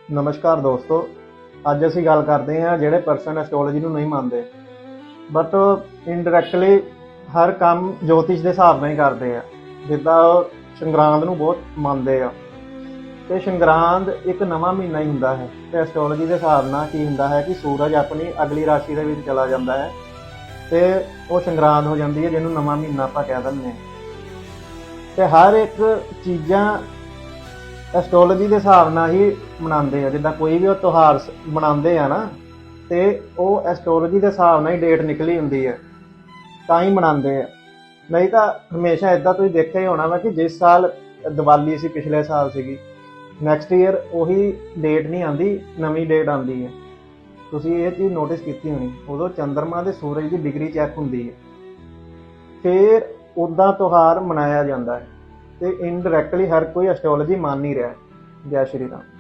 ਨਮਸਕਾਰ ਦੋਸਤੋ, ਅੱਜ ਅਸੀਂ ਗੱਲ ਕਰਦੇ ਹਾਂ ਜਿਹੜੇ ਪਰਸਨ ਐਸਟ੍ਰੋਲੋਜੀ ਨੂੰ ਨਹੀਂ ਮੰਨਦੇ ਬਟ ਇਨਡਾਇਰੈਕਟਲੀ ਹਰ ਕੰਮ ਜੋਤਿਸ਼ ਦੇ ਹਿਸਾਬ ਨਾਲ ਹੀ ਕਰਦੇ ਆ। ਜਿੱਦਾਂ ਉਹ ਸੰਗਰਾਂਦ ਨੂੰ ਬਹੁਤ ਮੰਨਦੇ ਆ ਤੇ ਸੰਗਰਾਂਦ ਇੱਕ ਨਵਾਂ ਮਹੀਨਾ ਹੀ ਹੁੰਦਾ ਹੈ ਤੇ ਐਸਟ੍ਰੋਲੋਜੀ ਦੇ ਹਿਸਾਬ ਨਾਲ ਕੀ ਹੁੰਦਾ ਹੈ ਕਿ ਸੂਰਜ ਆਪਣੀ ਅਗਲੀ ਰਾਸ਼ੀ ਦੇ ਵਿੱਚ ਚਲਾ ਜਾਂਦਾ ਹੈ ਤੇ ਉਹ ਸੰਗਰਾਂਦ ਹੋ ਜਾਂਦੀ ਹੈ, ਜਿਹਨੂੰ ਨਵਾਂ ਮਹੀਨਾ ਆਪਾਂ ਕਹਿ ਦਿੰਦੇ ਹਾਂ। ਤੇ ਹਰ ਇੱਕ ਚੀਜ਼ਾਂ ਐਸਟ੍ਰੋਲੋਜੀ ਦੇ ਹਿਸਾਬ ਨਾਲ ਹੀ ਮਨਾਉਂਦੇ ਆ। ਜਿੱਦਾਂ ਕੋਈ ਵੀ ਉਹ ਤਿਉਹਾਰ ਮਨਾਉਂਦੇ ਆ ਨਾ, ਤੇ ਉਹ ਐਸਟ੍ਰੋਲੋਜੀ ਦੇ ਹਿਸਾਬ ਨਾਲ ਹੀ ਡੇਟ ਨਿਕਲੀ ਹੁੰਦੀ ਹੈ ਤਾਂ ਹੀ ਮਨਾਉਂਦੇ ਆ। ਨਹੀਂ ਤਾਂ ਹਮੇਸ਼ਾ ਇਦਾਂ ਤੁਸੀਂ ਦੇਖਿਆ ਹੀ ਹੋਣਾ ਵਾ ਕਿ ਜਿਸ ਸਾਲ ਦੀਵਾਲੀ ਸੀ ਪਿਛਲੇ ਸਾਲ ਸੀਗੀ, ਨੈਕਸਟ ਈਅਰ ਉਹੀ ਡੇਟ ਨਹੀਂ ਆਉਂਦੀ, ਨਵੀਂ ਡੇਟ ਆਉਂਦੀ ਹੈ। ਤੁਸੀਂ ਇਹ ਚੀਜ਼ ਨੋਟਿਸ ਕੀਤੀ ਹੋਣੀ। ਉਦੋਂ ਚੰਦਰਮਾ ਤੇ ਸੂਰਜ ਦੀ ਡਿਗਰੀ ਚੈੱਕ ਹੁੰਦੀ ਹੈ, ਫਿਰ ਉੱਦਾਂ ਤਿਉਹਾਰ ਮਨਾਇਆ ਜਾਂਦਾ ਹੈ। ਤੇ ਇਨਡਾਇਰੈਕਟਲੀ ਹਰ ਕੋਈ ਐਸਟ੍ਰੋਲੋਜੀ ਮੰਨ ਨਹੀਂ ਰਿਹਾ। ਜੈ ਸ਼੍ਰੀ ਰਾਮ।